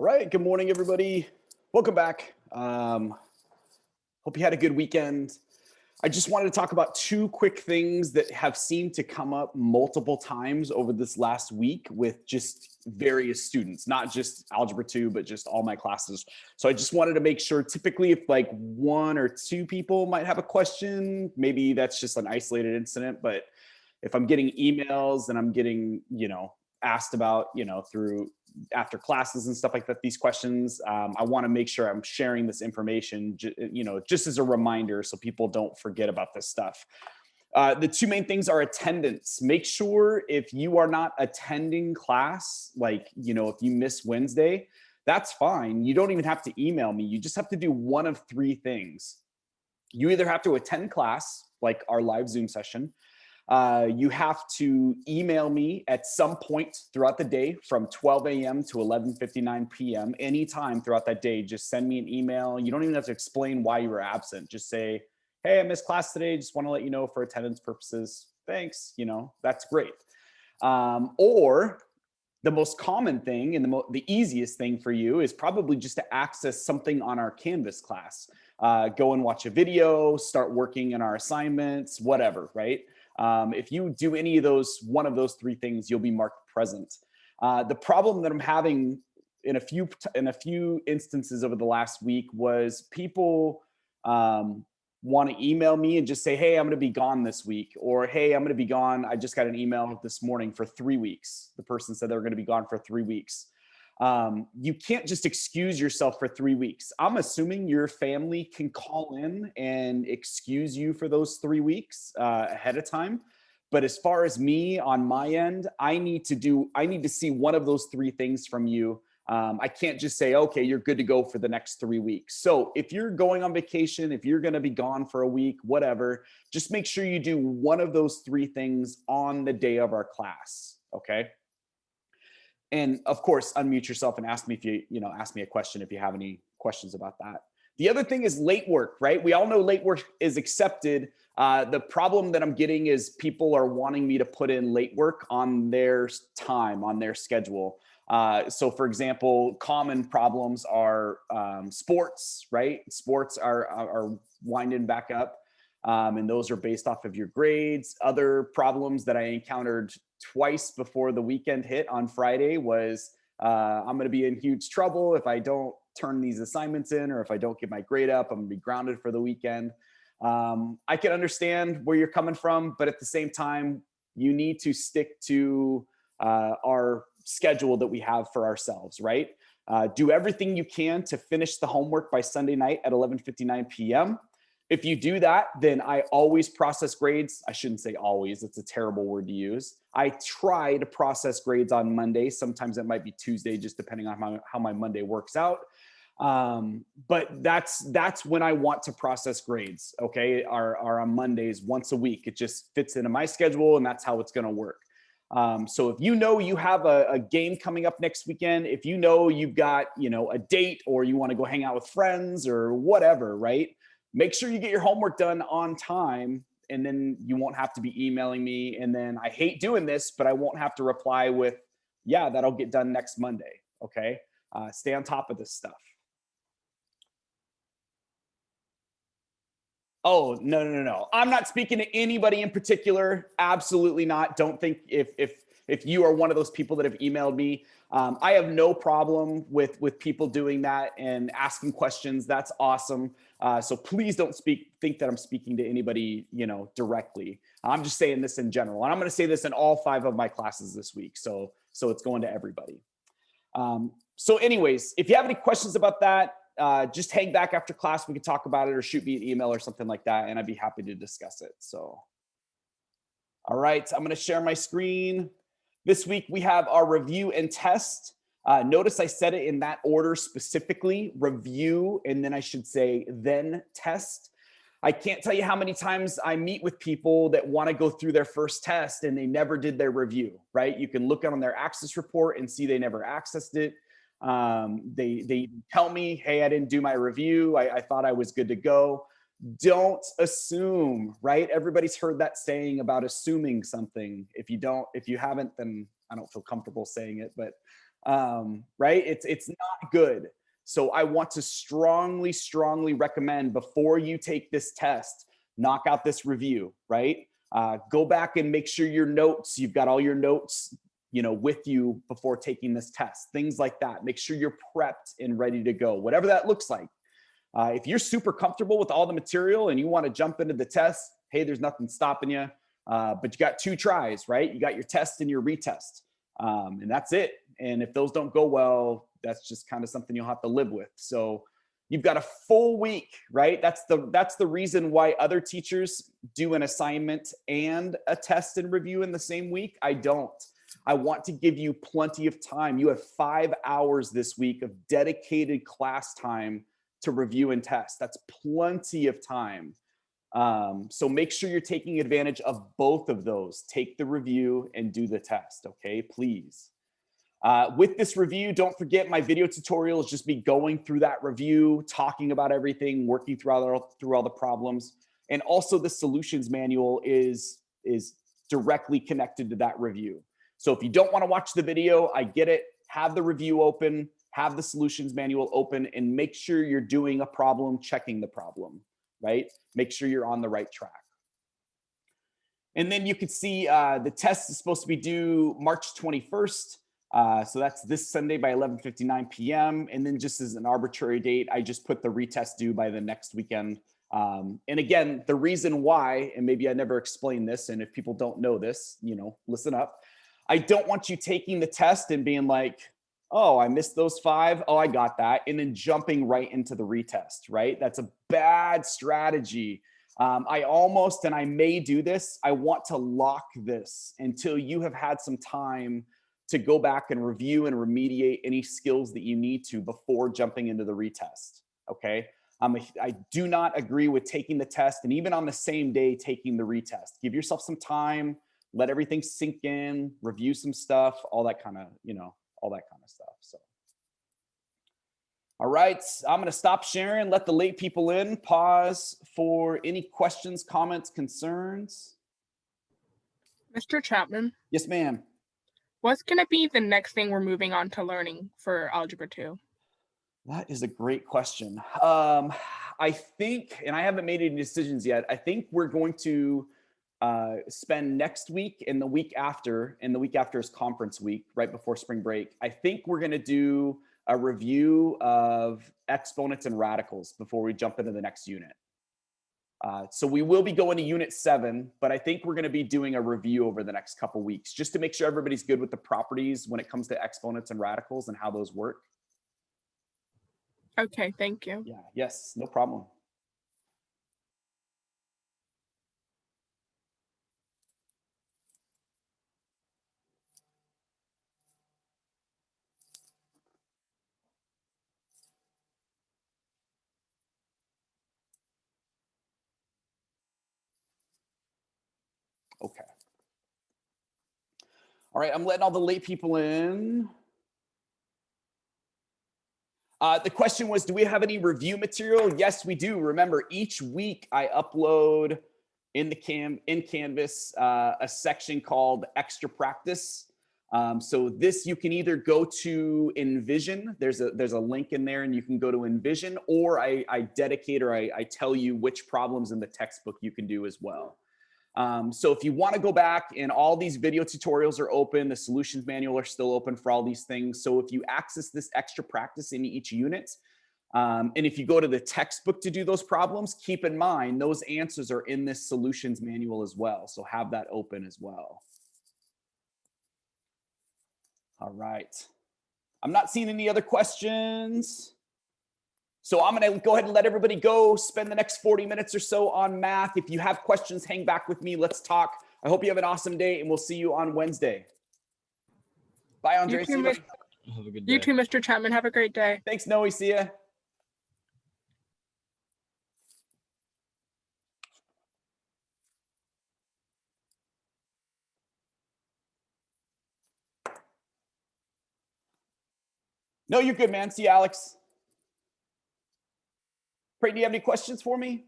All right. Good morning, everybody. Welcome back. Hope you had a good weekend. I just wanted to talk about two quick things that have seemed to come up multiple times over this last week with just various students, not just Algebra 2, but just all my classes. So I just wanted to make sure, typically if like one or two people might have a question, maybe that's just an isolated incident, but if I'm getting emails and I'm getting, asked about, through after classes and stuff like that, these questions, I want to make sure I'm sharing this information, just as a reminder so people don't forget about this stuff. The two main things are attendance. Make sure if you are not attending class, like, if you miss Wednesday, that's fine. You don't even have to email me. You just have to do one of three things. You either have to attend class, like our live Zoom session. You have to email me at some point throughout the day from 12 a.m. to 11:59 p.m. Anytime throughout that day, just send me an email. You don't even have to explain why you were absent. Just say, hey, I missed class today. Just want to let you know for attendance purposes. Thanks. That's great. Or the most common thing and the easiest thing for you is probably just to access something on our Canvas class. Go and watch a video, start working in our assignments, whatever, right? If you do any of those, one of those three things, you'll be marked present. The problem that I'm having in a few instances over the last week was people want to email me and just say, hey, I'm going to be gone this week, or hey, I'm going to be gone. I just got an email this morning for 3 weeks. The person said they were going to be gone for 3 weeks. You can't just excuse yourself for 3 weeks. I'm assuming your family can call in and excuse you for those 3 weeks ahead of time. But as far as me on my end, I need to see one of those three things from you. I can't just say, okay, you're good to go for the next 3 weeks. So if you're going on vacation, if you're going to be gone for a week, whatever, just make sure you do one of those three things on the day of our class. Okay. And of course, unmute yourself and ask me ask me a question if you have any questions about that. The other thing is late work, right? We all know late work is accepted. The problem that I'm getting is people are wanting me to put in late work on their time, on their schedule. So for example, common problems are sports, right? Sports are winding back up. And those are based off of your grades. Other problems that I encountered twice before the weekend hit on Friday was I'm going to be in huge trouble if I don't turn these assignments in, or if I don't get my grade up, I'm going to be grounded for the weekend. I can understand where you're coming from, but at the same time, you need to stick to our schedule that we have for ourselves, right? Do everything you can to finish the homework by Sunday night at 11:59 p.m. If you do that, then I always process grades. I shouldn't say always, it's a terrible word to use. I try to process grades on Monday. Sometimes it might be Tuesday, just depending on how my Monday works out. But that's when I want to process grades, okay, are on Mondays once a week. It just fits into my schedule, and that's how it's gonna work. So if you know you have a game coming up next weekend, if you know you've got a date, or you wanna go hang out with friends or whatever, right? Make sure you get your homework done on time, and then you won't have to be emailing me. And then I hate doing this, but I won't have to reply with, yeah, that'll get done next Monday. Okay. Stay on top of this stuff. Oh, no, no, no, no. I'm not speaking to anybody in particular. Absolutely not. Don't think if you are one of those people that have emailed me. I have no problem with people doing that and asking questions. That's awesome. So please don't think that I'm speaking to anybody, directly. I'm just saying this in general. And I'm going to say this in all 5 of my classes this week. So it's going to everybody. So anyways, if you have any questions about that, just hang back after class. We can talk about it, or shoot me an email or something like that, and I'd be happy to discuss it. So, all right, I'm going to share my screen. This week we have our review and test. Notice I said it in that order specifically: review, and then I should say then test. I can't tell you how many times I meet with people that want to go through their first test and they never did their review, right? You can look on their access report and see they never accessed it. They tell me, hey, I didn't do my review. I thought I was good to go. Don't assume, right? Everybody's heard that saying about assuming something. If you haven't, then I don't feel comfortable saying it, but Right? It's not good. So I want to strongly, strongly recommend before you take this test, knock out this review, right? Go back and make sure your notes, you've got all your notes, with you before taking this test, things like that. Make sure you're prepped and ready to go, whatever that looks like. If you're super comfortable with all the material and you want to jump into the test, hey, there's nothing stopping you. But you got 2 tries, right? You got your test and your retest, and that's it. And if those don't go well, that's just kind of something you'll have to live with. So you've got a full week, right? That's the reason why other teachers do an assignment and a test and review in the same week. I don't. I want to give you plenty of time. You have 5 hours this week of dedicated class time to review and test. That's plenty of time. So make sure you're taking advantage of both of those. Take the review and do the test, okay? Please. With this review, don't forget my video tutorial is just me going through that review, talking about everything, working through all the problems. And also the solutions manual is directly connected to that review. So if you don't want to watch the video, I get it. Have the review open, have the solutions manual open, and make sure you're doing a problem, checking the problem, right? Make sure you're on the right track. And then you can see the test is supposed to be due March 21st. So that's this Sunday by 11:59 p.m. And then just as an arbitrary date, I just put the retest due by the next weekend. And again, the reason why, and maybe I never explained this, and if people don't know this, listen up. I don't want you taking the test and being like, oh, I missed those 5. Oh, I got that. And then jumping right into the retest, right? That's a bad strategy. I almost, and I may do this, I want to lock this until you have had some time to go back and review and remediate any skills that you need to before jumping into the retest, okay? I do not agree with taking the test and even on the same day taking the retest. Give yourself some time, let everything sink in, review some stuff, all that kind of, all that kind of stuff. So, all right, I'm going to stop sharing, let the late people in, pause for any questions, comments, concerns. Mr. Chapman. Yes, ma'am. What's going to be the next thing we're moving on to learning for Algebra 2? That is a great question. I think, and I haven't made any decisions yet, I think we're going to spend next week and the week after is conference week, right before spring break. I think we're going to do a review of exponents and radicals before we jump into the next unit. So we will be going to unit 7, but I think we're going to be doing a review over the next couple weeks just to make sure everybody's good with the properties when it comes to exponents and radicals and how those work. Okay, thank you. Yeah, yes, no problem. Okay. All right, I'm letting all the late people in. The question was, do we have any review material? Yes, we do. Remember, each week I upload in Canvas a section called Extra Practice. So this you can either go to Envision. There's a link in there, and you can go to Envision, or I dedicate or I tell you which problems in the textbook you can do as well. So if you want to go back, and all these video tutorials are open, the solutions manual are still open for all these things. So if you access this extra practice in each unit, and if you go to the textbook to do those problems, keep in mind those answers are in this solutions manual as well. So have that open as well. All right. I'm not seeing any other questions. So I'm going to go ahead and let everybody go, spend the next 40 minutes or so on math. If you have questions, hang back with me. Let's talk. I hope you have an awesome day, and we'll see you on Wednesday. Bye, Andre. Have a good day. You too, Mr. Chapman. Have a great day. Thanks, Noe. See ya. No, you're good, man. See you, Alex. Pray, do you have any questions for me?